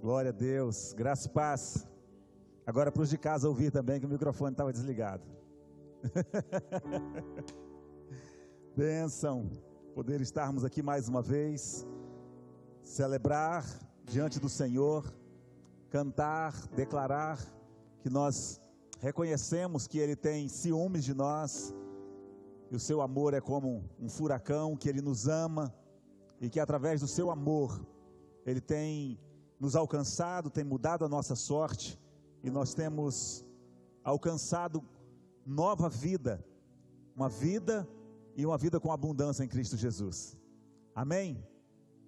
Glória a Deus, graça e paz. Agora para os de casa ouvir também que o microfone estava desligado. Bênção, poder estarmos aqui mais uma vez, celebrar diante do Senhor, cantar, declarar que nós reconhecemos que Ele tem ciúmes de nós, e o seu amor é como um furacão, que Ele nos ama, e que através do seu amor, Ele tem nos alcançado, tem mudado a nossa sorte, e nós temos alcançado nova vida, uma vida com abundância em Cristo Jesus. Amém?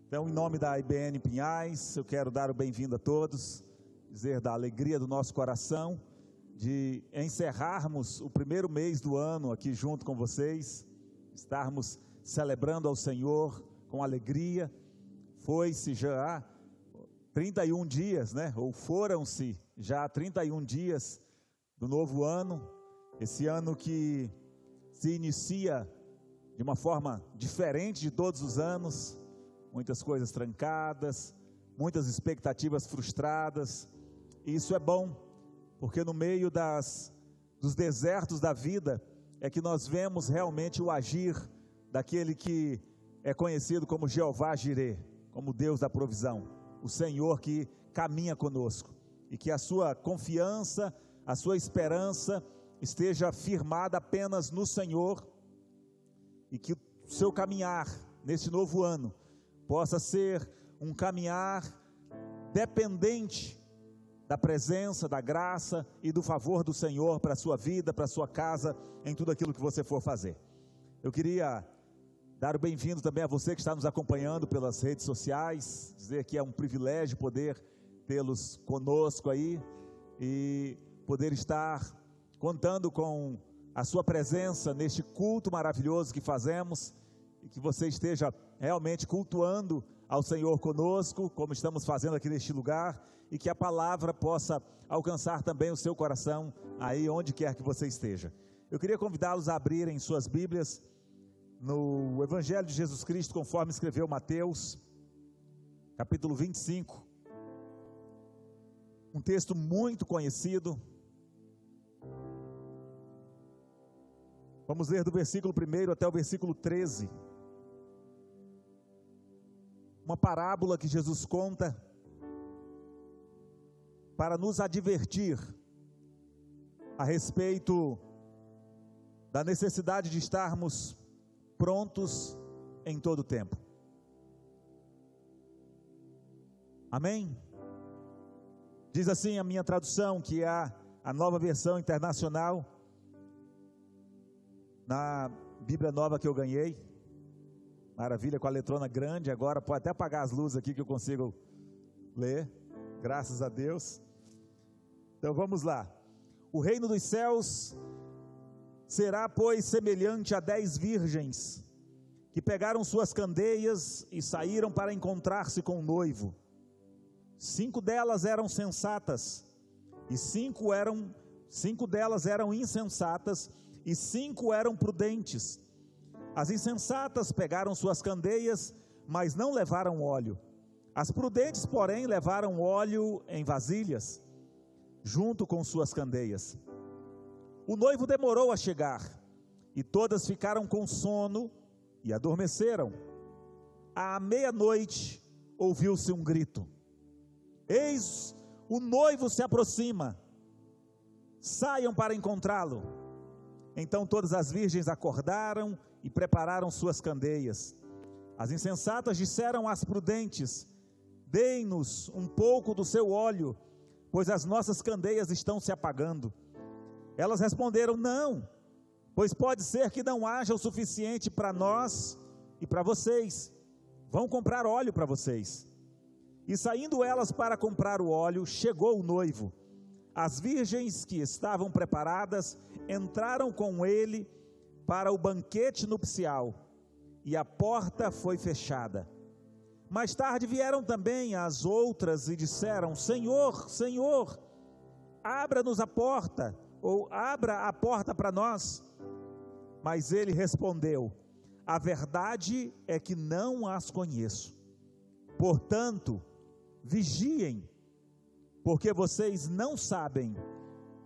Então, em nome da IBN Pinhais, eu quero dar o bem-vindo a todos, dizer da alegria do nosso coração, de encerrarmos o primeiro mês do ano aqui junto com vocês, estarmos celebrando ao Senhor com alegria. Foi-se já 31 dias, né? Ou foram-se já 31 dias do novo ano, esse ano que se inicia de uma forma diferente de todos os anos, muitas coisas trancadas, muitas expectativas frustradas, e isso é bom, porque no meio dos desertos da vida, é que nós vemos realmente o agir daquele que é conhecido como Jeová Jireh, como Deus da provisão, o Senhor que caminha conosco, e que a sua confiança, a sua esperança esteja firmada apenas no Senhor, e que o seu caminhar nesse novo ano possa ser um caminhar dependente da presença, da graça e do favor do Senhor para a sua vida, para a sua casa, em tudo aquilo que você for fazer. Eu queria dar o bem-vindo também a você que está nos acompanhando pelas redes sociais, dizer que é um privilégio poder tê-los conosco aí, e poder estar contando com a sua presença neste culto maravilhoso que fazemos, e que você esteja realmente cultuando ao Senhor conosco, como estamos fazendo aqui neste lugar, e que a palavra possa alcançar também o seu coração, aí onde quer que você esteja. Eu queria convidá-los a abrirem suas Bíblias, no Evangelho de Jesus Cristo, conforme escreveu Mateus, capítulo 25, um texto muito conhecido. Vamos ler do versículo 1 até o versículo 13, uma parábola que Jesus conta para nos advertir a respeito da necessidade de estarmos prontos em todo o tempo. Amém? Diz assim a minha tradução, que é a Nova Versão Internacional, na Bíblia Nova que eu ganhei. Maravilha, com a letrona grande. Agora pode até apagar as luzes aqui que eu consigo ler, graças a Deus. Então vamos lá. O reino dos céus será, pois, semelhante a 10 virgens que pegaram suas candeias e saíram para encontrar-se com o noivo. 5 delas eram sensatas, e 5 delas eram insensatas, e 5 eram prudentes. As insensatas pegaram suas candeias, mas não levaram óleo. As prudentes, porém, levaram óleo em vasilhas, junto com suas candeias. O noivo demorou a chegar, e todas ficaram com sono e adormeceram. À meia-noite, ouviu-se um grito: eis, o noivo se aproxima, saiam para encontrá-lo. Então todas as virgens acordaram e prepararam suas candeias. As insensatas disseram às prudentes: deem-nos um pouco do seu óleo, pois as nossas candeias estão se apagando. Elas responderam: não, pois pode ser que não haja o suficiente para nós e para vocês. Vão comprar óleo para vocês. E saindo elas para comprar o óleo, chegou o noivo. As virgens que estavam preparadas entraram com ele para o banquete nupcial, e a porta foi fechada. Mais tarde vieram também as outras e disseram: Senhor, Senhor, abra-nos a porta, ou abra a porta para nós. Mas ele respondeu: a verdade é que não as conheço. Portanto, vigiem, porque vocês não sabem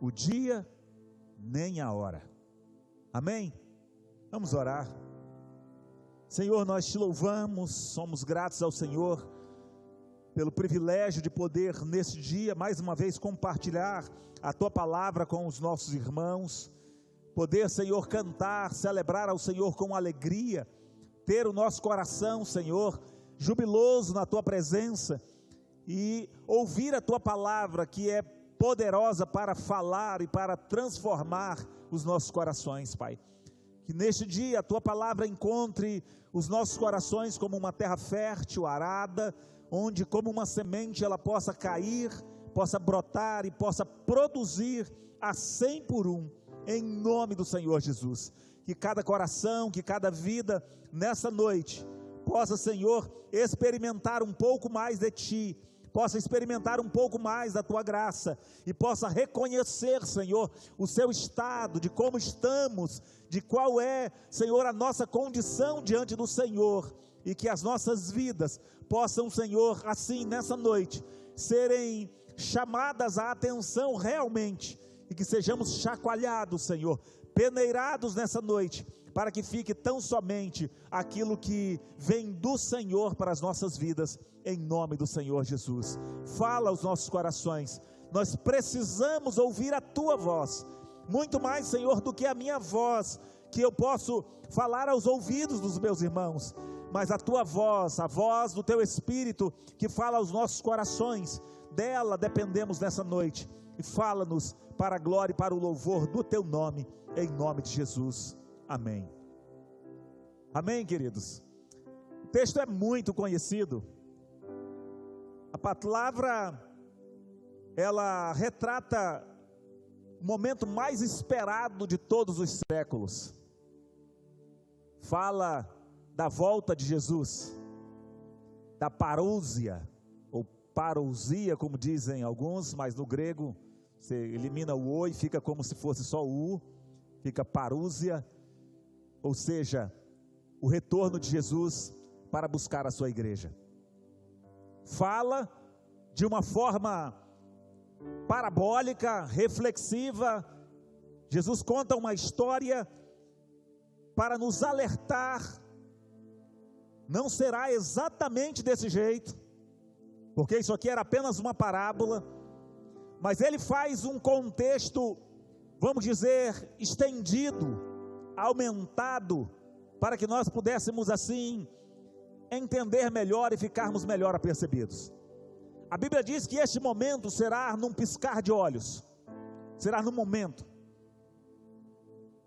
o dia nem a hora. Amém? Vamos orar. Senhor, nós te louvamos, somos gratos ao Senhor pelo privilégio de poder nesse dia, mais uma vez, compartilhar a Tua palavra com os nossos irmãos, poder, Senhor, cantar, celebrar ao Senhor com alegria, ter o nosso coração, Senhor, jubiloso na Tua presença, e ouvir a Tua palavra, que é poderosa para falar e para transformar os nossos corações, Pai. Que neste dia a Tua palavra encontre os nossos corações como uma terra fértil, arada, onde como uma semente ela possa cair, possa brotar e possa produzir a 100 por 1, em nome do Senhor Jesus. Que cada coração, que cada vida nessa noite possa, Senhor, experimentar um pouco mais de Ti, possa experimentar um pouco mais da Tua graça, e possa reconhecer, Senhor, o seu estado, de como estamos, de qual é, Senhor, a nossa condição diante do Senhor, e que as nossas vidas possam, Senhor, assim nessa noite, serem chamadas à atenção realmente, e que sejamos chacoalhados, Senhor, peneirados nessa noite, para que fique tão somente aquilo que vem do Senhor para as nossas vidas, em nome do Senhor Jesus. Fala aos nossos corações, nós precisamos ouvir a Tua voz, muito mais, Senhor, do que a minha voz, que eu posso falar aos ouvidos dos meus irmãos, mas a Tua voz, a voz do Teu Espírito, que fala aos nossos corações, dela dependemos nessa noite, e fala-nos para a glória e para o louvor do Teu nome, em nome de Jesus. Amém. Amém, queridos. O texto é muito conhecido. A palavra, ela retrata o momento mais esperado de todos os séculos. Fala da volta de Jesus, da parousia, ou parousia, como dizem alguns, mas no grego, você elimina o o e fica como se fosse só o u, fica parousia, ou seja, o retorno de Jesus para buscar a sua igreja. Fala de uma forma parabólica, reflexiva. Jesus conta uma história para nos alertar. Não será exatamente desse jeito, porque isso aqui era apenas uma parábola, mas ele faz um contexto, vamos dizer, estendido, aumentado, para que nós pudéssemos assim entender melhor e ficarmos melhor apercebidos. A Bíblia diz que este momento será num piscar de olhos, será num momento.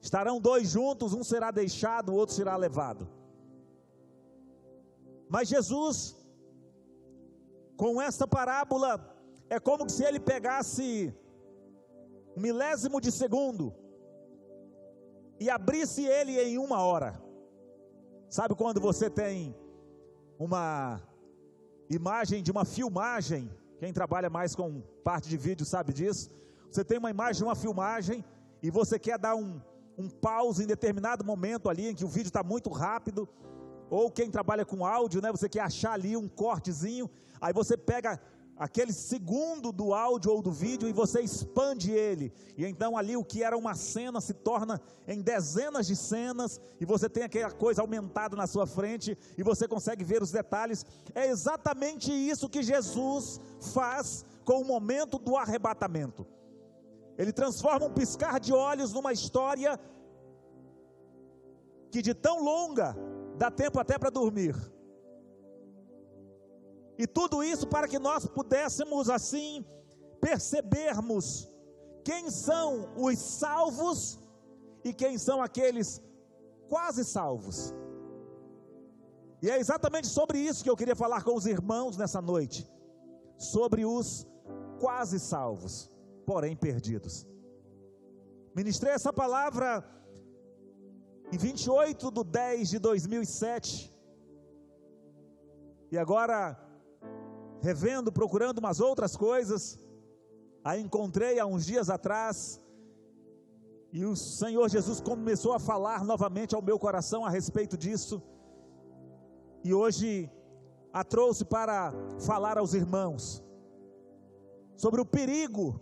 Estarão dois juntos, um será deixado, o outro será levado. Mas Jesus, com esta parábola, é como se ele pegasse um milésimo de segundo e abrisse ele em 1 hora. Sabe quando você tem uma imagem de uma filmagem? Quem trabalha mais com parte de vídeo sabe disso. Você tem uma imagem de uma filmagem e você quer dar um pause em determinado momento ali, em que o vídeo está muito rápido, ou quem trabalha com áudio, né, você quer achar ali um cortezinho, aí você pega aquele segundo do áudio ou do vídeo e você expande ele, e então ali o que era uma cena se torna em dezenas de cenas, e você tem aquela coisa aumentada na sua frente, e você consegue ver os detalhes. É exatamente isso que Jesus faz com o momento do arrebatamento. Ele transforma um piscar de olhos numa história que de tão longa, dá tempo até para dormir. E tudo isso para que nós pudéssemos assim percebermos quem são os salvos e quem são aqueles quase salvos. E é exatamente sobre isso que eu queria falar com os irmãos nessa noite, sobre os quase salvos, porém perdidos. Ministrei essa palavra em 28/10/2007, e agora, revendo, procurando umas outras coisas, a encontrei há uns dias atrás, e o Senhor Jesus começou a falar novamente ao meu coração a respeito disso, e hoje a trouxe para falar aos irmãos sobre o perigo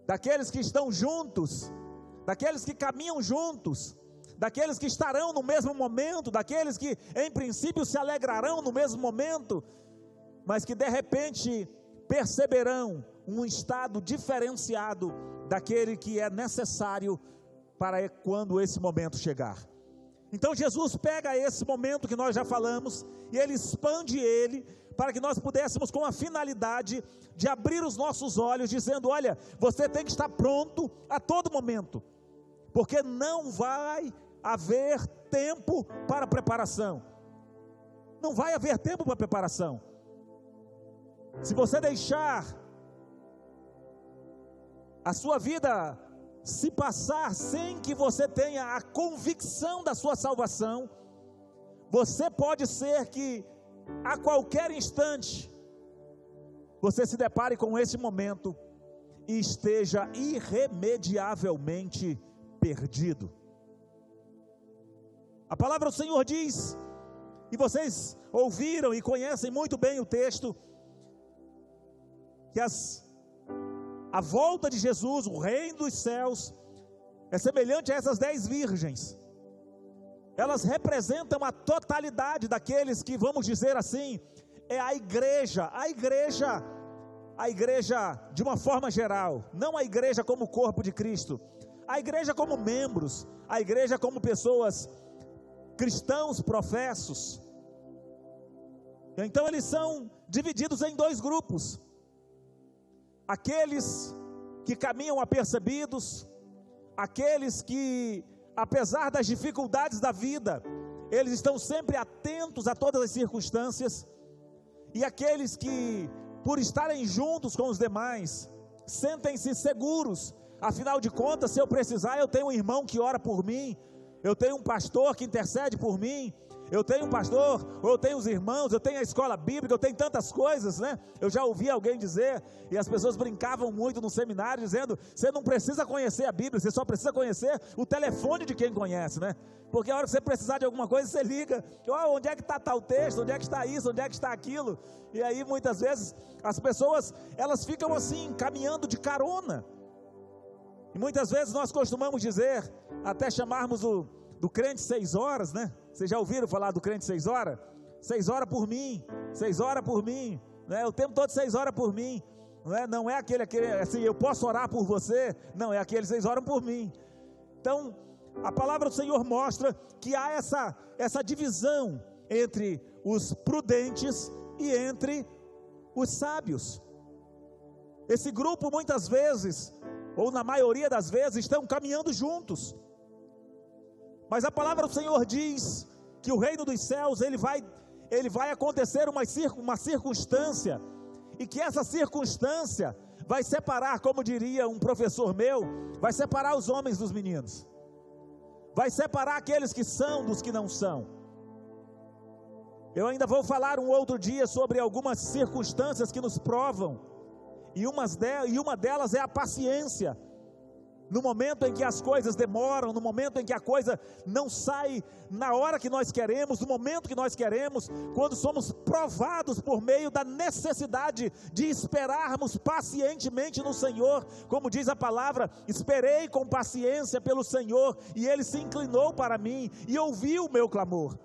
daqueles que estão juntos, daqueles que caminham juntos, daqueles que estarão no mesmo momento, daqueles que em princípio se alegrarão no mesmo momento, mas que de repente perceberão um estado diferenciado daquele que é necessário para quando esse momento chegar. Então Jesus pega esse momento que nós já falamos e Ele expande ele para que nós pudéssemos, com a finalidade de abrir os nossos olhos, dizendo: olha, você tem que estar pronto a todo momento, porque não vai haver tempo para preparação. Não vai haver tempo para preparação. Se você deixar a sua vida se passar sem que você tenha a convicção da sua salvação, você pode ser que a qualquer instante você se depare com esse momento e esteja irremediavelmente perdido. A palavra do Senhor diz, e vocês ouviram e conhecem muito bem o texto, que a volta de Jesus, o reino dos céus, é semelhante a essas 10 virgens. Elas representam a totalidade daqueles que, vamos dizer assim, é a igreja de uma forma geral, não a igreja como corpo de Cristo, a igreja como membros, a igreja como pessoas, cristãos professos. Então eles são divididos em 2 grupos: aqueles que caminham apercebidos, aqueles que, apesar das dificuldades da vida, eles estão sempre atentos a todas as circunstâncias, e aqueles que, por estarem juntos com os demais, sentem-se seguros. Afinal de contas, se eu precisar, eu tenho um irmão que ora por mim, eu tenho um pastor que intercede por mim, eu tenho um pastor, ou eu tenho os irmãos, eu tenho a escola bíblica, eu tenho tantas coisas, né? Eu já ouvi alguém dizer, e as pessoas brincavam muito no seminário, dizendo: você não precisa conhecer a Bíblia, você só precisa conhecer o telefone de quem conhece, né? Porque a hora que você precisar de alguma coisa, você liga: oh, onde é que está tal texto, onde é que está isso, onde é que está aquilo? E aí muitas vezes as pessoas, elas ficam assim, caminhando de carona, e muitas vezes nós costumamos dizer, até chamarmos do crente 6 horas, né? Vocês já ouviram falar do crente 6 horas? 6 horas por mim, 6 horas por mim, né? O tempo todo 6 horas por mim, não é aquele assim, eu posso orar por você, não, é aquele 6 horas por mim. Então, a palavra do Senhor mostra que há essa divisão entre os prudentes e entre os sábios. Esse grupo muitas vezes, ou na maioria das vezes, estão caminhando juntos. Mas a palavra do Senhor diz que o reino dos céus, ele vai acontecer uma circunstância, e que essa circunstância vai separar, como diria um professor meu, vai separar os homens dos meninos, vai separar aqueles que são dos que não são. Eu ainda vou falar um outro dia sobre algumas circunstâncias que nos provam, e uma delas é a paciência. No momento em que as coisas demoram, no momento em que a coisa não sai na hora que nós queremos, no momento que nós queremos, quando somos provados por meio da necessidade de esperarmos pacientemente no Senhor, como diz a palavra: esperei com paciência pelo Senhor, e Ele se inclinou para mim, e ouviu o meu clamor.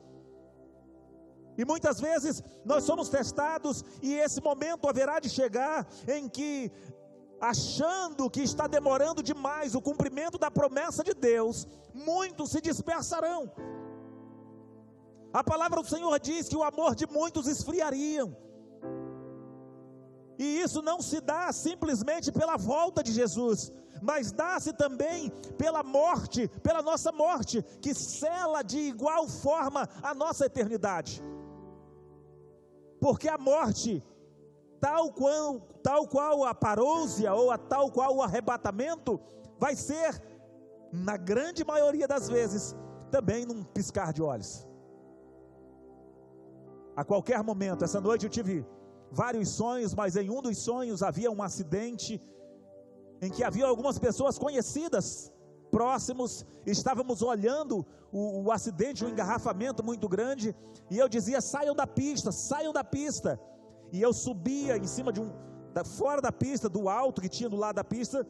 E muitas vezes nós somos testados, e esse momento haverá de chegar em que, achando que está demorando demais o cumprimento da promessa de Deus, muitos se dispersarão. A palavra do Senhor diz que o amor de muitos esfriariam, e isso não se dá simplesmente pela volta de Jesus, mas dá-se também pela morte, pela nossa morte, que sela de igual forma a nossa eternidade. Porque a morte, tal qual a parousia, ou tal qual o arrebatamento, vai ser, na grande maioria das vezes, também num piscar de olhos. A qualquer momento. Essa noite eu tive vários sonhos, mas em um dos sonhos havia um acidente, em que havia algumas pessoas conhecidas próximos, estávamos olhando o acidente, um engarrafamento muito grande, e eu dizia: saiam da pista, e eu subia em cima fora da pista, do alto que tinha do lado da pista,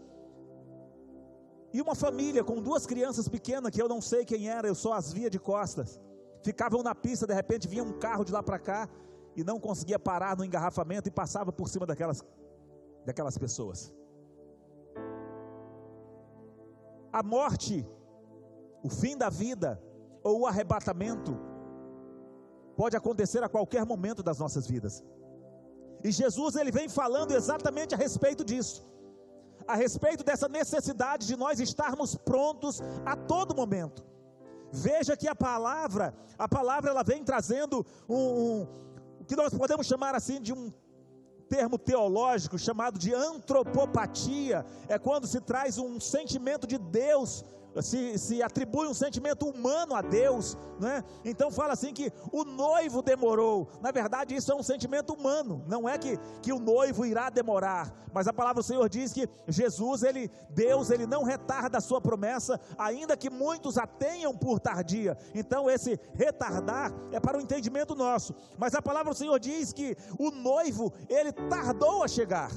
e uma família com 2 crianças pequenas, que eu não sei quem era, eu só as via de costas, ficavam na pista. De repente vinha um carro de lá para cá, e não conseguia parar no engarrafamento, e passava por cima daquelas pessoas. A morte, o fim da vida, ou o arrebatamento, pode acontecer a qualquer momento das nossas vidas, e Jesus, ele vem falando exatamente a respeito disso, a respeito dessa necessidade de nós estarmos prontos a todo momento. Veja que a palavra ela vem trazendo o que nós podemos chamar assim de um termo teológico chamado de antropopatia. É quando se traz um sentimento de Deus, se atribui um sentimento humano a Deus, né? Então fala assim que o noivo demorou. Na verdade isso é um sentimento humano, não é que o noivo irá demorar, mas a palavra do Senhor diz que Jesus, Deus não retarda a sua promessa, ainda que muitos a tenham por tardia. Então esse retardar é para o entendimento nosso, mas a palavra do Senhor diz que o noivo, ele tardou a chegar.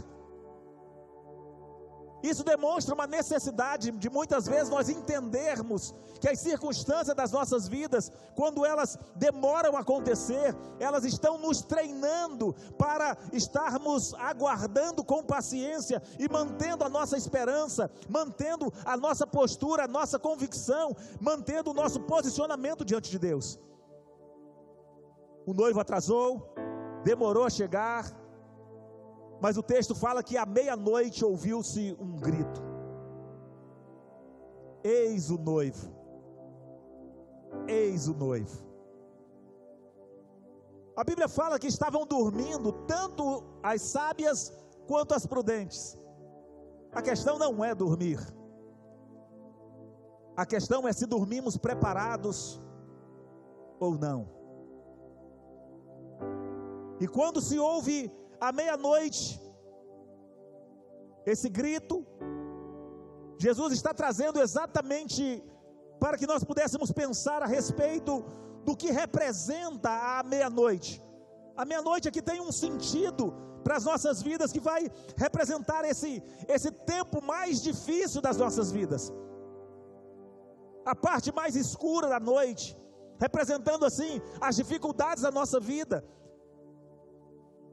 Isso demonstra uma necessidade de muitas vezes nós entendermos que as circunstâncias das nossas vidas, quando elas demoram a acontecer, elas estão nos treinando para estarmos aguardando com paciência e mantendo a nossa esperança, mantendo a nossa postura, a nossa convicção, mantendo o nosso posicionamento diante de Deus. O noivo atrasou, demorou a chegar, mas o texto fala que à meia-noite ouviu-se um grito: eis o noivo, eis o noivo. A Bíblia fala que estavam dormindo tanto as sábias quanto as prudentes. A questão não é dormir, a questão é se dormimos preparados ou não. E quando se ouve à meia-noite esse grito, Jesus está trazendo exatamente para que nós pudéssemos pensar a respeito do que representa a meia-noite. A meia-noite aqui tem um sentido para as nossas vidas, que vai representar esse tempo mais difícil das nossas vidas, a parte mais escura da noite, representando assim as dificuldades da nossa vida,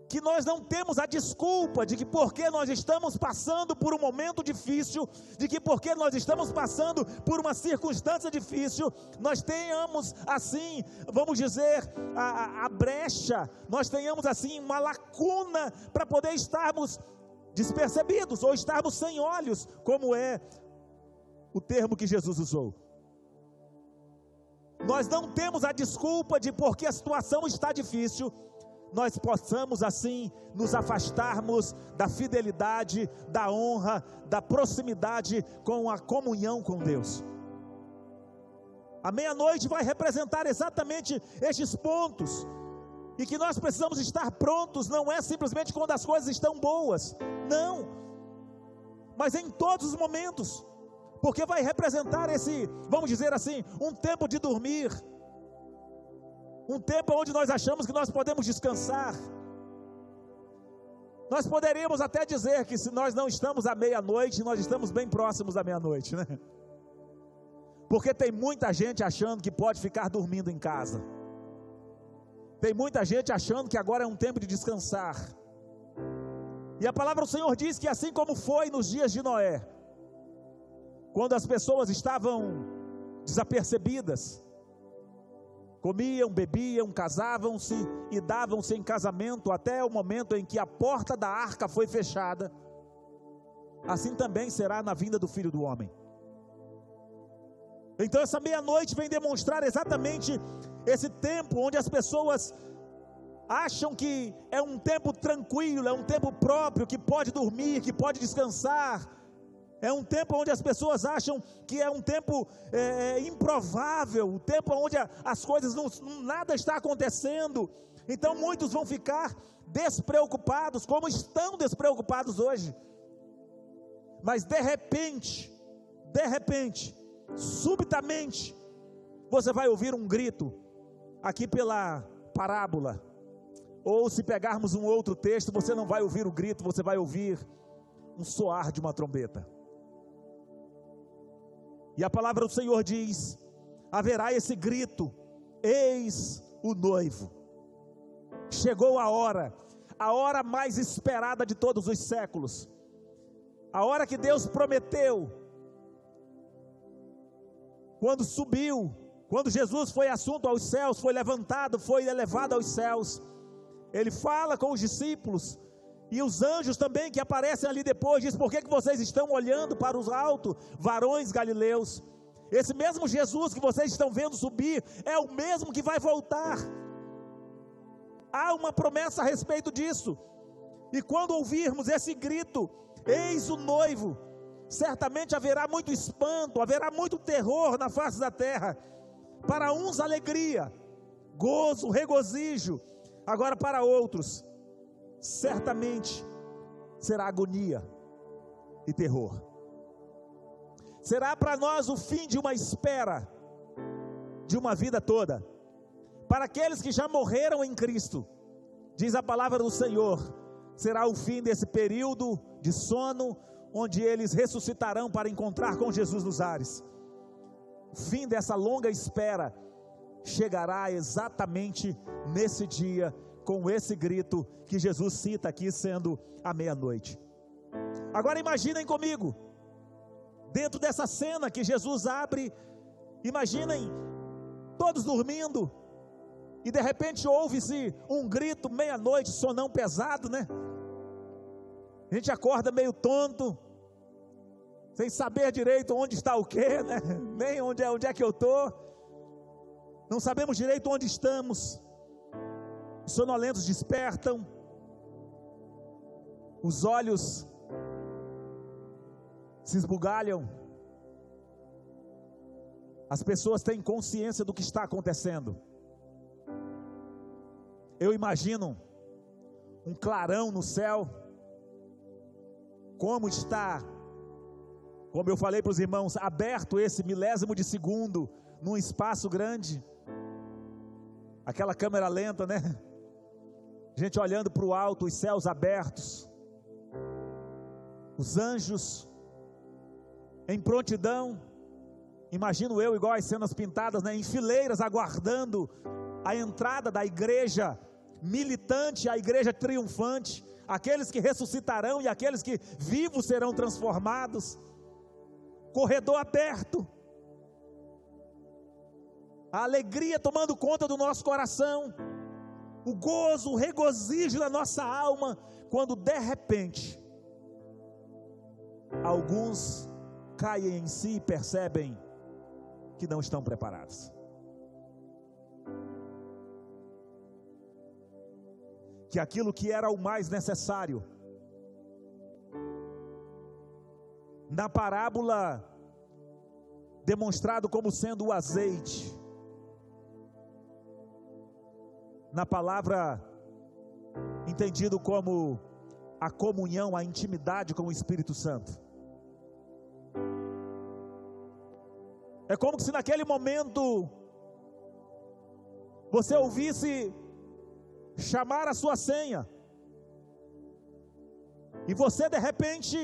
que nós não temos a desculpa de que porque nós estamos passando por um momento difícil, de que porque nós estamos passando por uma circunstância difícil, nós tenhamos assim, vamos dizer, a brecha, nós tenhamos assim uma lacuna para poder estarmos despercebidos, ou estarmos sem olhos, como é o termo que Jesus usou. Nós não temos a desculpa de porque a situação está difícil, nós possamos assim nos afastarmos da fidelidade, da honra, da proximidade com a comunhão com Deus. A meia-noite vai representar exatamente estes pontos, e que nós precisamos estar prontos, não é simplesmente quando as coisas estão boas, não, mas em todos os momentos, porque vai representar esse, vamos dizer assim, um tempo de dormir, um tempo onde nós achamos que nós podemos descansar. Nós poderíamos até dizer que se nós não estamos à meia-noite, nós estamos bem próximos da meia-noite, né? Porque tem muita gente achando que pode ficar dormindo em casa, tem muita gente achando que agora é um tempo de descansar, e a palavra do Senhor diz que assim como foi nos dias de Noé, quando as pessoas estavam desapercebidas, comiam, bebiam, casavam-se e davam-se em casamento até o momento em que a porta da arca foi fechada, assim também será na vinda do Filho do Homem. Então essa meia-noite vem demonstrar exatamente esse tempo onde as pessoas acham que é um tempo tranquilo, é um tempo próprio, que pode dormir, que pode descansar. É um tempo onde as pessoas acham que é um tempo improvável, um tempo onde as coisas nada está acontecendo. Então muitos vão ficar despreocupados, como estão despreocupados hoje. Mas de repente, de repente, subitamente, você vai ouvir um grito, aqui pela parábola, ou se pegarmos um outro texto, você não vai ouvir o grito, você vai ouvir um soar de uma trombeta. E a palavra do Senhor diz: haverá esse grito, eis o noivo. Chegou a hora mais esperada de todos os séculos, a hora que Deus prometeu, quando subiu, quando Jesus foi assunto aos céus, foi levantado, foi elevado aos céus, Ele fala com os discípulos, e os anjos também que aparecem ali depois, diz: por que vocês estão olhando para os altos, varões galileus? Esse mesmo Jesus que vocês estão vendo subir, é o mesmo que vai voltar. Há uma promessa a respeito disso, e quando ouvirmos esse grito, eis o noivo, certamente haverá muito espanto, haverá muito terror na face da terra. Para uns alegria, gozo, regozijo, agora para outros, certamente será agonia e terror. Será para nós o fim de uma espera, de uma vida toda. Para aqueles que já morreram em Cristo, diz a palavra do Senhor, será o fim desse período de sono, onde eles ressuscitarão para encontrar com Jesus nos ares. O fim dessa longa espera chegará exatamente nesse dia, com esse grito que Jesus cita aqui, sendo a meia-noite. Agora imaginem comigo, dentro dessa cena que Jesus abre, imaginem todos dormindo, e de repente ouve-se um grito, meia-noite, sonão pesado, né? A gente acorda meio tonto, sem saber direito onde está o quê, né? Nem onde é que eu estou, não sabemos direito onde estamos. Os sonolentos despertam, os olhos se esbugalham, as pessoas têm consciência do que está acontecendo. Eu imagino um clarão no céu, como está, como eu falei para os irmãos, aberto esse milésimo de segundo, num espaço grande, aquela câmera lenta, né? Gente olhando para o alto, os céus abertos, os anjos em prontidão, imagino eu, igual as cenas pintadas, né, em fileiras, aguardando a entrada da igreja militante, a igreja triunfante, aqueles que ressuscitarão e aqueles que vivos serão transformados. Corredor aberto, a alegria tomando conta do nosso coração, o gozo, o regozijo da nossa alma, quando de repente alguns caem em si e percebem que não estão preparados, que aquilo que era o mais necessário, na parábola demonstrado como sendo o azeite, na palavra entendido como a comunhão, a intimidade com o Espírito Santo, é como se naquele momento você ouvisse chamar a sua senha, e você de repente,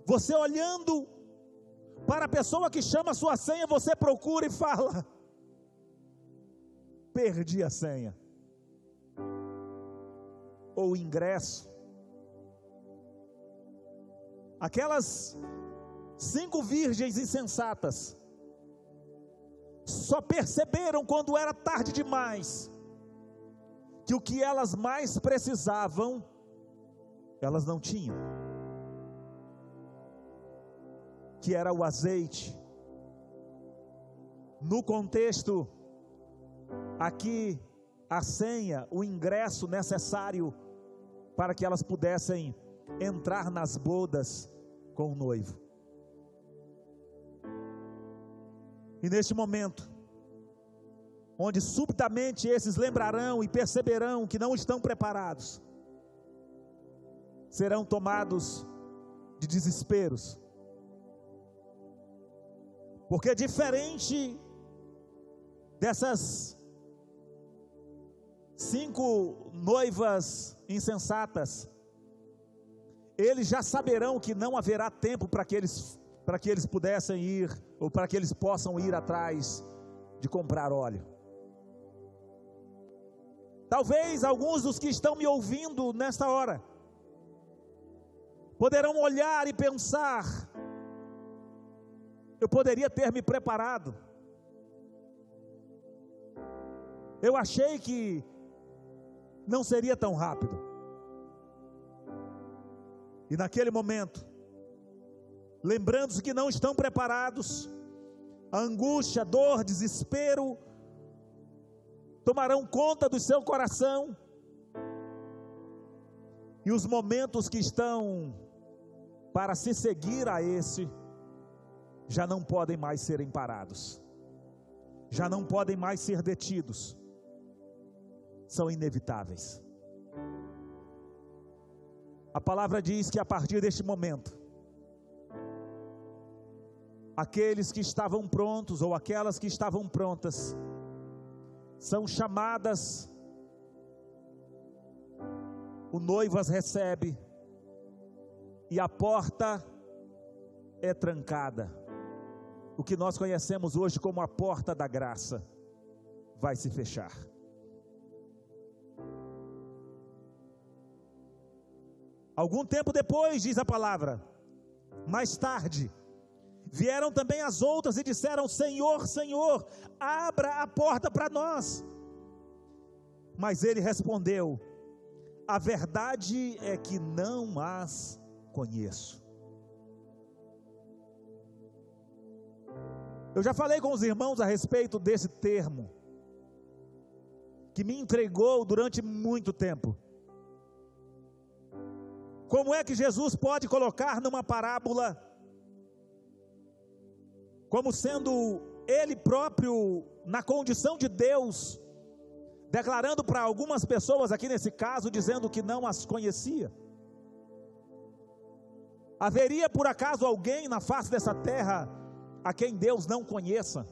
você olhando para a pessoa que chama a sua senha, você procura e fala: perdi a senha, ou o ingresso. Aquelas 5 virgens insensatas só perceberam quando era tarde demais, que o que elas mais precisavam, elas não tinham, que era o azeite. No contexto aqui, a senha, o ingresso necessário para que elas pudessem entrar nas bodas com o noivo. E neste momento, onde subitamente esses lembrarão e perceberão que não estão preparados, serão tomados de desesperos, Porque diferente dessas 5 noivas insensatas, eles já saberão que não haverá tempo para que eles pudessem ir, ou para que eles possam ir atrás de comprar óleo. Talvez alguns dos que estão me ouvindo nesta hora poderão olhar e pensar: eu poderia ter me preparado, eu achei que não seria tão rápido. E naquele momento, lembrando-se que não estão preparados, a angústia, a dor, desespero tomarão conta do seu coração, e os momentos que estão para se seguir a esse já não podem mais serem parados, já não podem mais ser detidos, são inevitáveis. A palavra diz que a partir deste momento, aqueles que estavam prontos, ou aquelas que estavam prontas, são chamadas, o noivo as recebe, e a porta é trancada. O que nós conhecemos hoje como a porta da graça vai se fechar. Algum tempo depois, diz a palavra, mais tarde, vieram também as outras e disseram: Senhor, Senhor, abra a porta para nós. Mas ele respondeu: a verdade é que não as conheço. Eu já falei com os irmãos a respeito desse termo, que me intrigou durante muito tempo. Como é que Jesus pode colocar numa parábola, como sendo Ele próprio, na condição de Deus, declarando para algumas pessoas, aqui nesse caso, dizendo que não as conhecia? Haveria por acaso alguém na face dessa terra a quem Deus não conheça?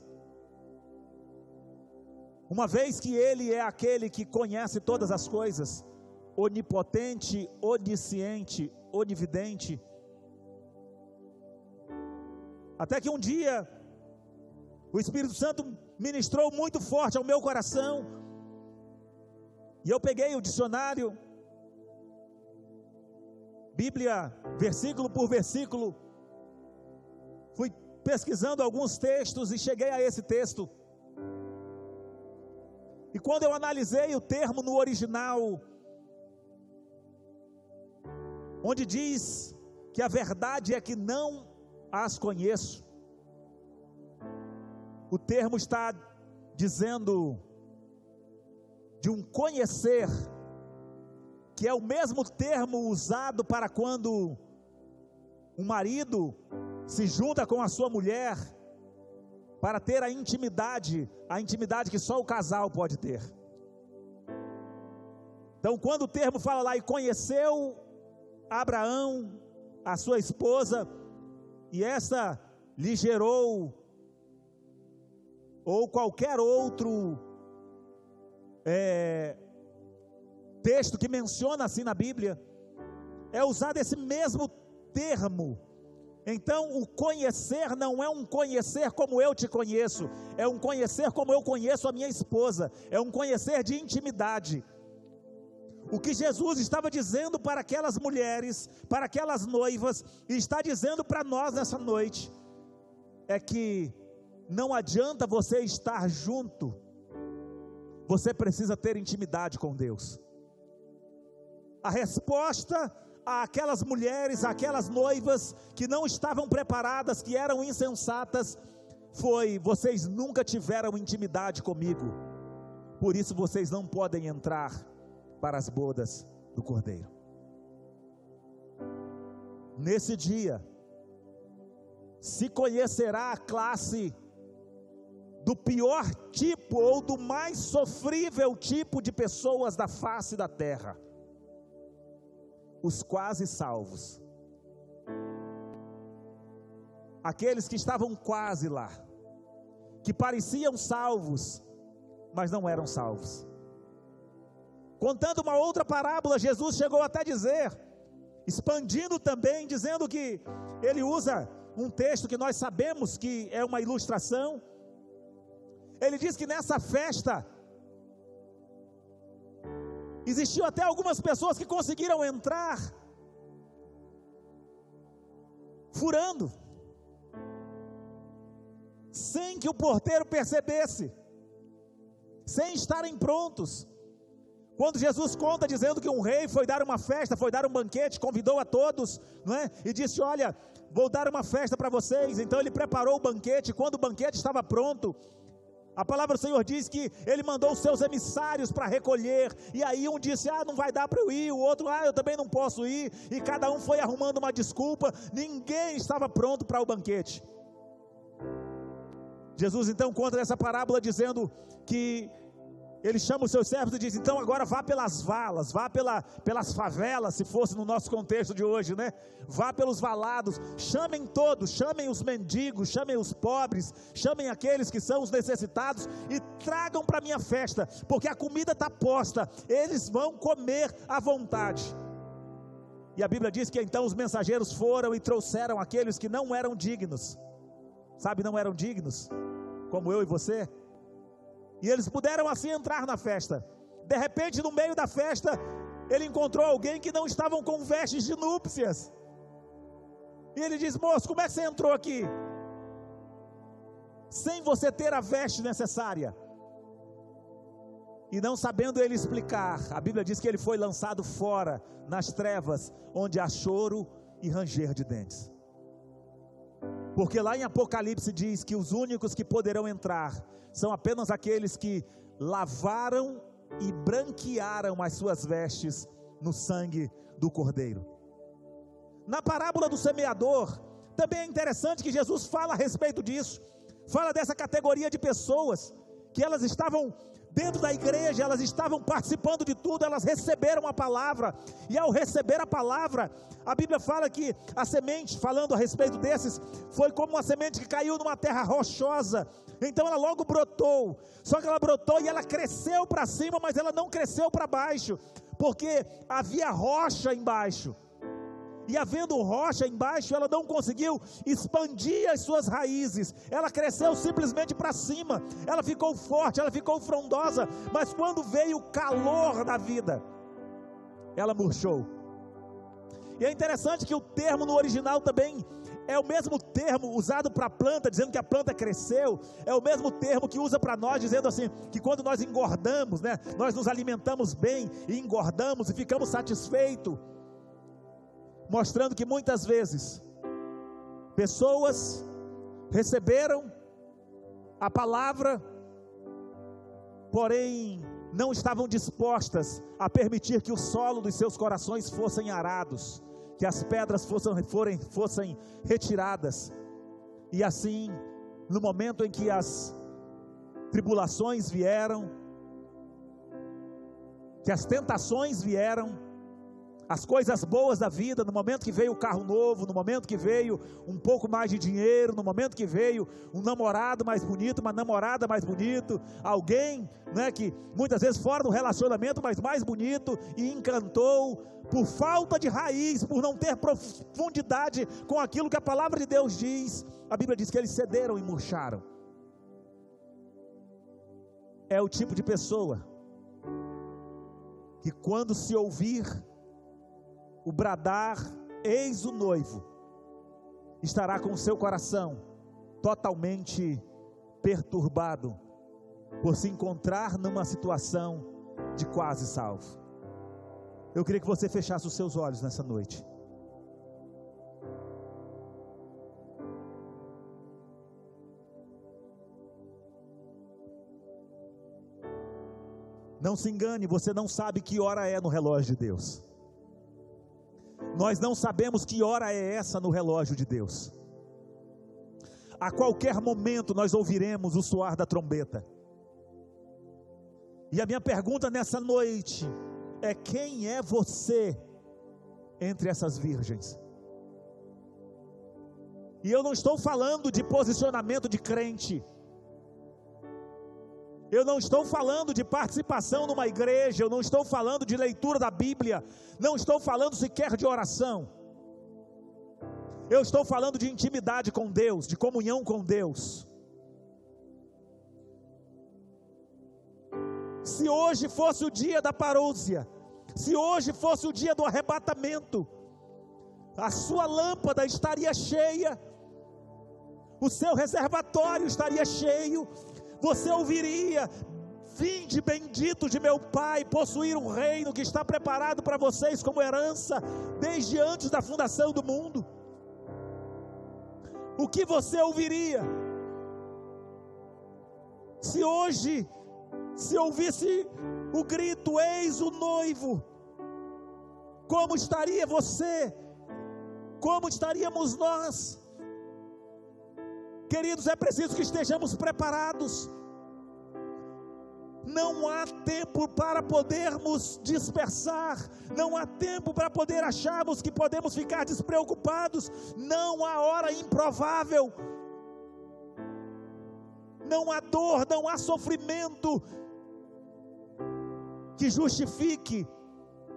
Uma vez que Ele é aquele que conhece todas as coisas, onipotente, onisciente, onividente. Até que um dia, o Espírito Santo ministrou muito forte ao meu coração, e eu peguei o dicionário, Bíblia, versículo por versículo, fui pesquisando alguns textos e cheguei a esse texto. E quando eu analisei o termo no original, onde diz que a verdade é que não as conheço, o termo está dizendo de um conhecer, que é o mesmo termo usado para quando um marido se junta com a sua mulher para ter a intimidade que só o casal pode ter. Então, quando o termo fala lá: e conheceu Abraão a sua esposa, e essa lhe gerou, ou qualquer outro texto que menciona assim na Bíblia, é usado esse mesmo termo. Então, o conhecer não é um conhecer como eu te conheço, é um conhecer como eu conheço a minha esposa, é um conhecer de intimidade. O que Jesus estava dizendo para aquelas mulheres, para aquelas noivas, e está dizendo para nós nessa noite, é que não adianta você estar junto, você precisa ter intimidade com Deus. A resposta àquelas mulheres, àquelas noivas que não estavam preparadas, que eram insensatas, foi: vocês nunca tiveram intimidade comigo, por isso vocês não podem entrar para as bodas do Cordeiro. Nesse dia, se conhecerá a classe do pior tipo, ou do mais sofrível tipo de pessoas da face da terra: os quase salvos. aqueles que estavam quase lá, que pareciam salvos, mas não eram salvos. Contando uma outra parábola, Jesus chegou até dizer, expandindo também, dizendo que ele usa um texto que nós sabemos que é uma ilustração. Ele diz que nessa festa existiu até algumas pessoas que conseguiram entrar furando, sem que o porteiro percebesse, sem estarem prontos. Quando Jesus conta dizendo que um rei foi dar uma festa, foi dar um banquete, convidou a todos, não é? E disse: olha, vou dar uma festa para vocês. Então ele preparou o banquete. Quando o banquete estava pronto, a palavra do Senhor diz que ele mandou os seus emissários para recolher, e aí um disse: não vai dar para eu ir, o outro: eu também não posso ir, e cada um foi arrumando uma desculpa, ninguém estava pronto para o banquete. Jesus então conta essa parábola dizendo que ele chama os seus servos e diz: então agora vá pelas valas, vá pelas favelas, se fosse no nosso contexto de hoje, né? Vá pelos valados, chamem todos, chamem os mendigos, chamem os pobres, chamem aqueles que são os necessitados e tragam para a minha festa, porque a comida está posta, eles vão comer à vontade. E a Bíblia diz que então os mensageiros foram e trouxeram aqueles que não eram dignos, sabe, não eram dignos, como eu e você. E eles puderam assim entrar na festa. De repente, no meio da festa, ele encontrou alguém que não estavam com vestes de núpcias. E ele diz: moço, como é que você entrou aqui? Sem você ter a veste necessária. E não sabendo ele explicar, a Bíblia diz que ele foi lançado fora, nas trevas, onde há choro e ranger de dentes. Porque lá em Apocalipse diz que os únicos que poderão entrar são apenas aqueles que lavaram e branquearam as suas vestes no sangue do Cordeiro. Na parábola do semeador, também é interessante que Jesus fala a respeito disso, fala dessa categoria de pessoas, que elas estavam dentro da igreja, elas estavam participando de tudo, elas receberam a palavra, e ao receber a palavra, a Bíblia fala que a semente, falando a respeito desses, foi como uma semente que caiu numa terra rochosa. Então ela logo brotou, só que ela brotou e ela cresceu para cima, mas ela não cresceu para baixo, porque havia rocha embaixo, e havendo rocha embaixo, ela não conseguiu expandir as suas raízes, ela cresceu simplesmente para cima, ela ficou forte, ela ficou frondosa, mas quando veio o calor da vida, ela murchou. E é interessante que o termo no original também é o mesmo termo usado para a planta, dizendo que a planta cresceu, é o mesmo termo que usa para nós, dizendo assim, que quando nós engordamos, né, nós nos alimentamos bem, e engordamos, e ficamos satisfeitos, mostrando que muitas vezes, pessoas receberam a palavra, porém, não estavam dispostas a permitir que o solo dos seus corações fossem arados, que as pedras fossem retiradas, e assim, no momento em que as tribulações vieram, que as tentações vieram, as coisas boas da vida, no momento que veio o carro novo, no momento que veio um pouco mais de dinheiro, no momento que veio um namorado mais bonito, uma namorada mais bonito, alguém, né, que muitas vezes fora do relacionamento, mas mais bonito, e encantou, por falta de raiz, por não ter profundidade com aquilo que a palavra de Deus diz, a Bíblia diz que eles cederam e murcharam. É o tipo de pessoa que quando se ouvir o bradar, eis o noivo, estará com o seu coração totalmente perturbado, por se encontrar numa situação de quase salvo. Eu queria que você fechasse os seus olhos nessa noite. Não se engane, você não sabe que hora é no relógio de Deus. Nós não sabemos que hora é essa no relógio de Deus. A qualquer momento nós ouviremos o soar da trombeta. E a minha pergunta nessa noite é: quem é você entre essas virgens? E eu não estou falando de posicionamento de crente. Eu não estou falando de participação numa igreja. Eu não estou falando de leitura da Bíblia. Não estou falando sequer de oração. Eu estou falando de intimidade com Deus, de comunhão com Deus. Se hoje fosse o dia da parúzia, se hoje fosse o dia do arrebatamento, a sua lâmpada estaria cheia, o seu reservatório estaria cheio, você ouviria: vinde bendito de meu Pai, possuir um reino que está preparado para vocês como herança, desde antes da fundação do mundo. O que você ouviria? Se hoje, se ouvisse o grito: eis o noivo, como estaria você? Como estaríamos nós? Queridos, é preciso que estejamos preparados. Não há tempo para podermos dispersar, não há tempo para poder acharmos que podemos ficar despreocupados. Não há hora improvável, não há dor, não há sofrimento que justifique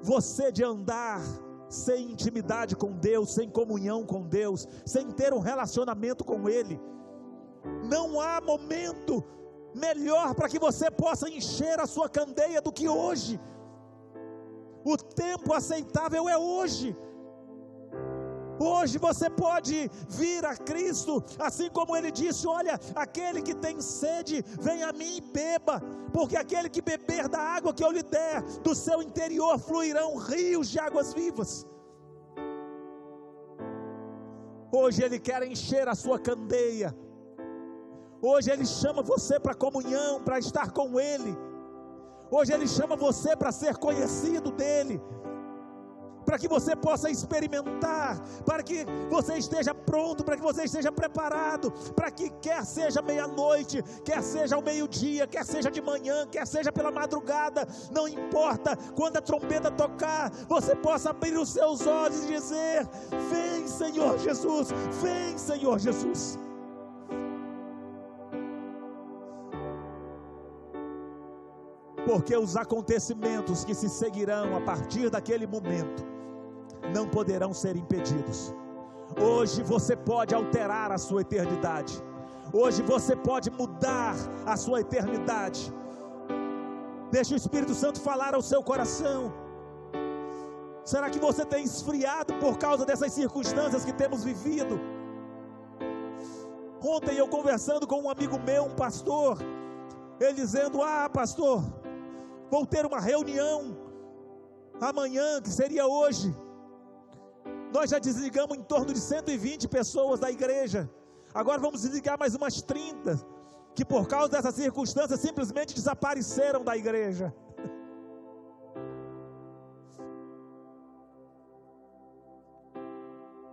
você de andar sem intimidade com Deus, sem comunhão com Deus, sem ter um relacionamento com Ele. Não há momento melhor para que você possa encher a sua candeia do que hoje. O tempo aceitável é hoje. Hoje você pode vir a Cristo, assim como Ele disse: olha, aquele que tem sede, vem a mim e beba, porque aquele que beber da água que eu lhe der, do seu interior fluirão rios de águas vivas. Hoje Ele quer encher a sua candeia. Hoje Ele chama você para comunhão, para estar com Ele. Hoje Ele chama você para ser conhecido dEle, para que você possa experimentar, para que você esteja pronto, para que você esteja preparado, para que quer seja meia-noite, quer seja ao meio-dia, quer seja de manhã, quer seja pela madrugada, não importa, quando a trombeta tocar, você possa abrir os seus olhos e dizer: vem Senhor Jesus, vem Senhor Jesus. Porque os acontecimentos que se seguirão a partir daquele momento não poderão ser impedidos. Hoje você pode alterar a sua eternidade. Hoje você pode mudar a sua eternidade. Deixa o Espírito Santo falar ao seu coração. Será que você tem esfriado por causa dessas circunstâncias que temos vivido? Ontem eu conversando com um amigo meu, um pastor, ele dizendo: pastor, vou ter uma reunião amanhã, que seria hoje. Nós já desligamos em torno de 120 pessoas da igreja. Agora vamos desligar mais umas 30, que por causa dessas circunstâncias simplesmente desapareceram da igreja.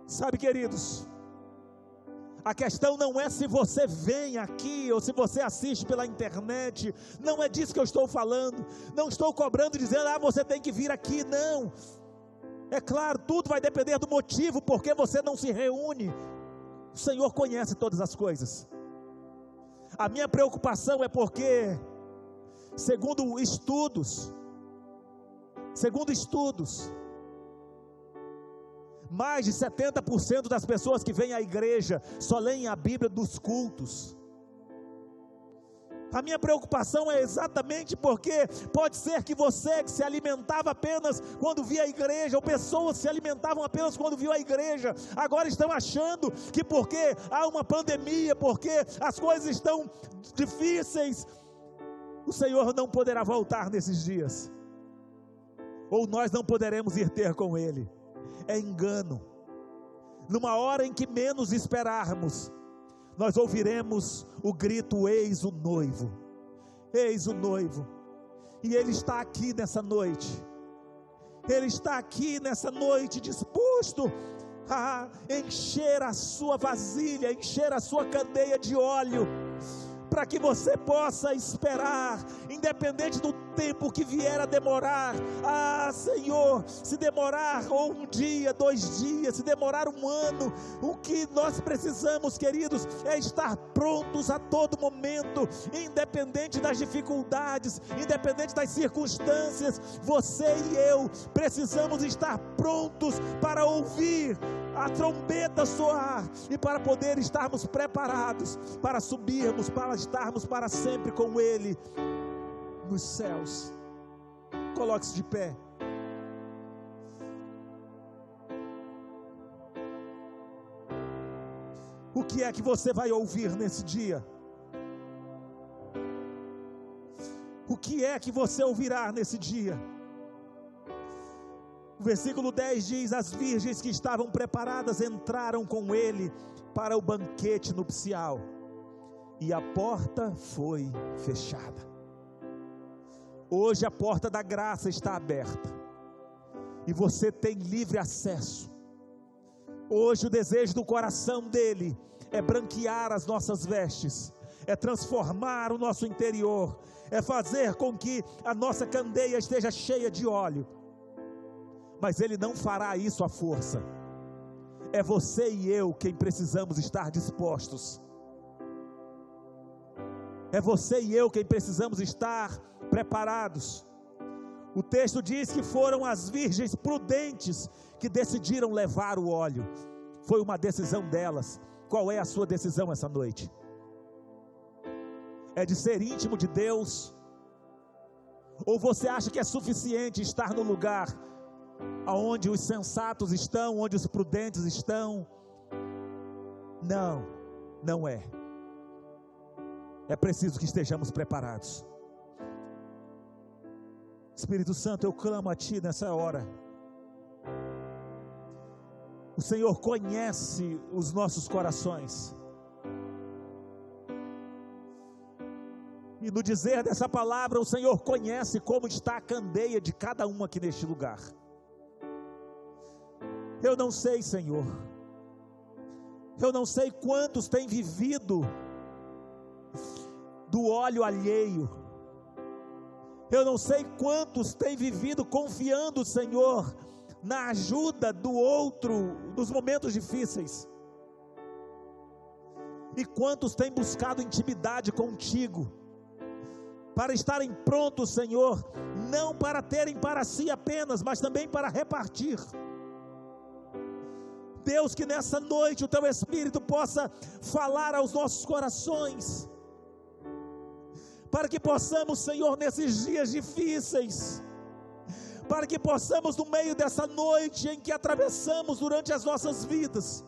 Sabe, queridos, a questão não é se você vem aqui ou se você assiste pela internet. Não é disso que eu estou falando. Não estou cobrando, dizendo: você tem que vir aqui. Não. É claro, tudo vai depender do motivo porque você não se reúne. O Senhor conhece todas as coisas. A minha preocupação é porque, segundo estudos, mais de 70% das pessoas que vêm à igreja só leem a Bíblia dos cultos. A minha preocupação é exatamente porque pode ser que você que se alimentava apenas quando via a igreja, ou pessoas que se alimentavam apenas quando viu a igreja, agora estão achando que porque há uma pandemia, porque as coisas estão difíceis, o Senhor não poderá voltar nesses dias, ou nós não poderemos ir ter com Ele. É engano. Numa hora em que menos esperarmos, nós ouviremos o grito: eis o noivo, eis o noivo. E Ele está aqui nessa noite. Ele está aqui nessa noite disposto a encher a sua vasilha, encher a sua candeia de óleo, para que você possa esperar, independente do tempo que vier a demorar. Senhor, se demorar ou um dia, 2 dias, se demorar um ano, o que nós precisamos, queridos, é estar prontos a todo momento, independente das dificuldades, independente das circunstâncias. Você e eu precisamos estar prontos para ouvir a trombeta soar e para poder estarmos preparados para subirmos, para estarmos para sempre com Ele nos céus. Coloque-se de pé. O que é que você vai ouvir nesse dia? O que é que você ouvirá nesse dia? O versículo 10 diz: as virgens que estavam preparadas entraram com ele para o banquete nupcial, e a porta foi fechada. Hoje a porta da graça está aberta, e você tem livre acesso. Hoje o desejo do coração dele é branquear as nossas vestes, é transformar o nosso interior, é fazer com que a nossa candeia esteja cheia de óleo. Mas ele não fará isso à força. É você e eu quem precisamos estar dispostos. É você e eu quem precisamos estar preparados. O texto diz que foram as virgens prudentes que decidiram levar o óleo. Foi uma decisão delas. Qual é a sua decisão essa noite? É de ser íntimo de Deus? Ou você acha que é suficiente estar no lugar aonde os sensatos estão, onde os prudentes estão? Não, não é. É preciso que estejamos preparados. Espírito Santo, eu clamo a Ti nessa hora. O Senhor conhece os nossos corações. E no dizer dessa palavra, o Senhor conhece como está a candeia de cada um aqui neste lugar. Eu não sei, Senhor. Eu não sei quantos têm vivido do óleo alheio. Eu não sei quantos têm vivido confiando, Senhor, na ajuda do outro nos momentos difíceis. E quantos têm buscado intimidade contigo, para estarem prontos, Senhor, não para terem para si apenas, mas também para repartir. Deus, que nessa noite o Teu Espírito possa falar aos nossos corações, para que possamos, Senhor, nesses dias difíceis, para que possamos, no meio dessa noite em que atravessamos durante as nossas vidas,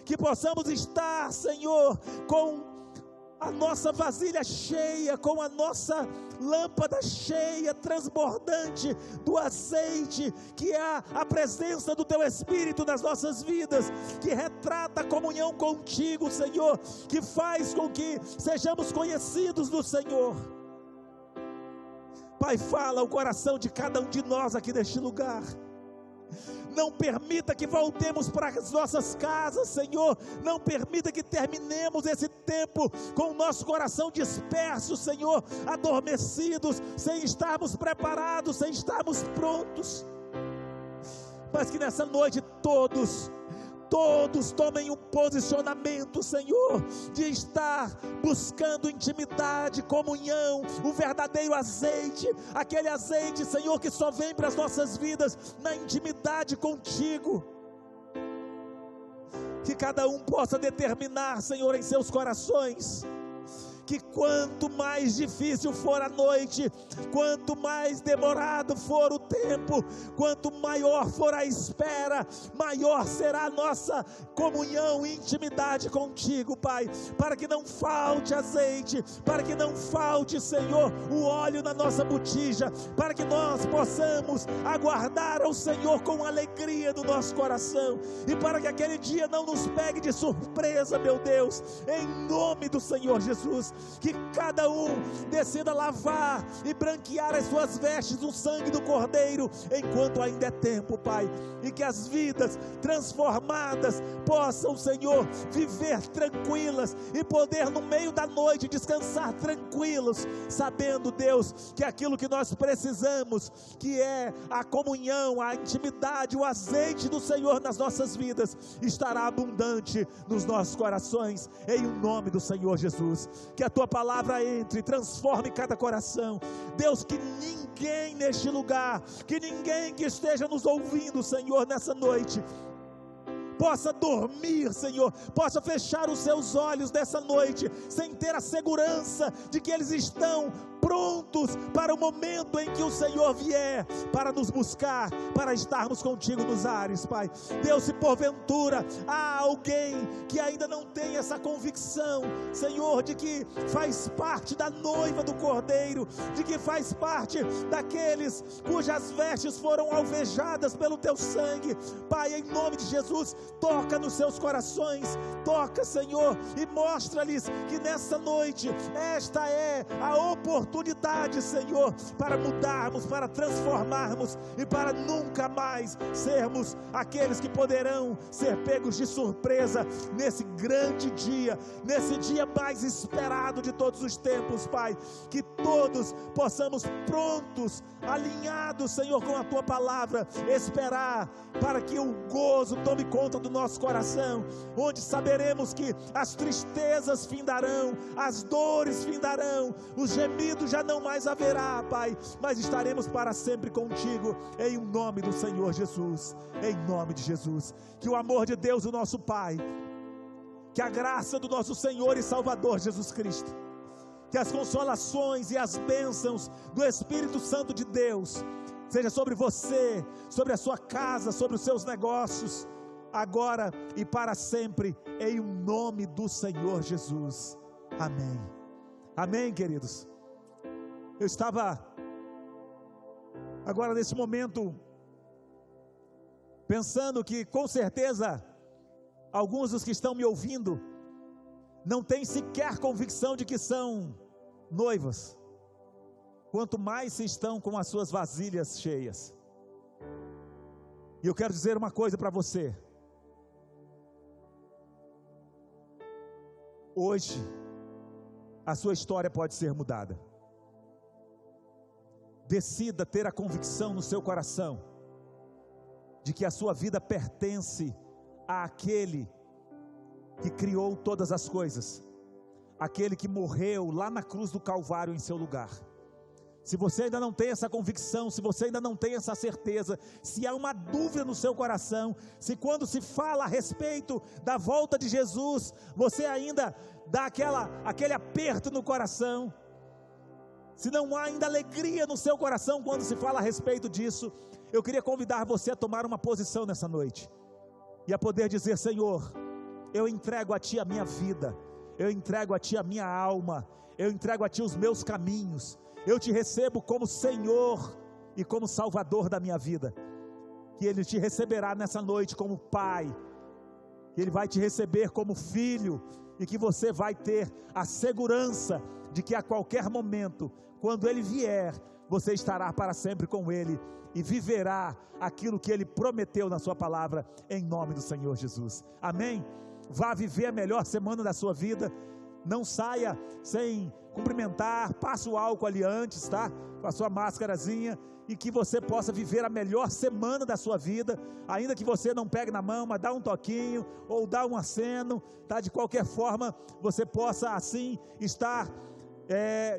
que possamos estar, Senhor, com a nossa vasilha cheia, com a nossa lâmpada cheia, transbordante do azeite, que é a presença do Teu Espírito nas nossas vidas, que retrata a comunhão contigo, Senhor, que faz com que sejamos conhecidos do Senhor. Pai, fala o coração de cada um de nós aqui neste lugar. Não permita que voltemos para as nossas casas, Senhor. Não permita que terminemos esse tempo com o nosso coração disperso, Senhor, adormecidos, sem estarmos preparados, sem estarmos prontos. Mas que nessa noite todos tomem um posicionamento, Senhor, de estar buscando intimidade, comunhão, o verdadeiro azeite, aquele azeite, Senhor, que só vem para as nossas vidas na intimidade contigo. Que cada um possa determinar, Senhor, em seus corações, que quanto mais difícil for a noite, quanto mais demorado for o tempo, quanto maior for a espera, maior será a nossa comunhão e intimidade contigo, Pai, para que não falte azeite, para que não falte, Senhor, o óleo na nossa botija, para que nós possamos aguardar ao Senhor com alegria no nosso coração, e para que aquele dia não nos pegue de surpresa, meu Deus, em nome do Senhor Jesus. que cada um decida lavar e branquear as suas vestes no sangue do Cordeiro, enquanto ainda é tempo, Pai, e que as vidas transformadas possam, Senhor, viver tranquilas e poder no meio da noite descansar tranquilos, sabendo, Deus, que aquilo que nós precisamos, que é a comunhão, a intimidade, o azeite do Senhor nas nossas vidas, estará abundante nos nossos corações, em nome do Senhor Jesus. Que a tua palavra entre e transforme cada coração, Deus, que ninguém neste lugar, que ninguém que esteja nos ouvindo, Senhor, nessa noite, possa dormir, Senhor, possa fechar os seus olhos nessa noite, sem ter a segurança de que eles estão prontos para o momento em que o Senhor vier, para nos buscar, para estarmos contigo nos ares, Pai. Deus, se porventura há alguém que ainda não tem essa convicção, Senhor, de que faz parte da noiva do Cordeiro, de que faz parte daqueles cujas vestes foram alvejadas pelo teu sangue, Pai, em nome de Jesus, toca nos seus corações, toca, Senhor, e mostra-lhes que nessa noite, esta é a oportunidade, Senhor, para mudarmos, para transformarmos e para nunca mais sermos aqueles que poderão ser pegos de surpresa nesse grande dia, nesse dia mais esperado de todos os tempos, Pai. Que todos possamos prontos, alinhados, Senhor, com a tua palavra, esperar para que o gozo tome conta do nosso coração, onde saberemos que as tristezas findarão, as dores findarão, os gemidos já não mais haverá, Pai, mas estaremos para sempre contigo, em nome do Senhor Jesus, em nome de Jesus. Que o amor de Deus, o nosso Pai, que a graça do nosso Senhor e Salvador Jesus Cristo, que as consolações e as bênçãos do Espírito Santo de Deus seja sobre você, sobre a sua casa, sobre os seus negócios, agora e para sempre, em nome do Senhor Jesus. Amém. Amém, queridos. Eu estava agora nesse momento pensando que com certeza alguns dos que estão me ouvindo não têm sequer convicção de que são noivas, quanto mais se estão com as suas vasilhas cheias. E eu quero dizer uma coisa para você: hoje a sua história pode ser mudada. Decida ter a convicção no seu coração de que a sua vida pertence àquele que criou todas as coisas, aquele que morreu lá na cruz do Calvário em seu lugar. Se você ainda não tem essa convicção, se você ainda não tem essa certeza, se há uma dúvida no seu coração, se quando se fala a respeito da volta de Jesus, você ainda dá aquele aperto no coração, se não há ainda alegria no seu coração quando se fala a respeito disso, eu queria convidar você a tomar uma posição nessa noite, e a poder dizer: Senhor, eu entrego a Ti a minha vida, eu entrego a Ti a minha alma, eu entrego a Ti os meus caminhos, eu Te recebo como Senhor e como Salvador da minha vida. Que Ele te receberá nessa noite como Pai, que Ele vai te receber como Filho, e que você vai ter a segurança de que a qualquer momento, quando Ele vier, você estará para sempre com Ele, e viverá aquilo que Ele prometeu na sua palavra, em nome do Senhor Jesus. Amém? Vá viver a melhor semana da sua vida. Não saia sem cumprimentar, passa o álcool ali antes, tá? Com a sua máscarazinha, e que você possa viver a melhor semana da sua vida, ainda que você não pegue na mão, mas dá um toquinho, ou dá um aceno, tá? De qualquer forma, você possa assim estar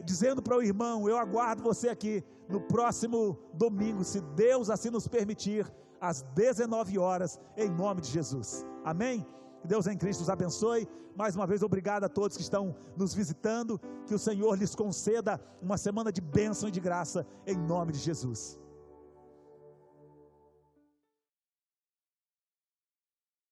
dizendo para o irmão: eu aguardo você aqui no próximo domingo, se Deus assim nos permitir, às 19 horas, em nome de Jesus. Amém? Que Deus em Cristo os abençoe. Mais uma vez, obrigado a todos que estão nos visitando. Que o Senhor lhes conceda uma semana de bênção e de graça, em nome de Jesus.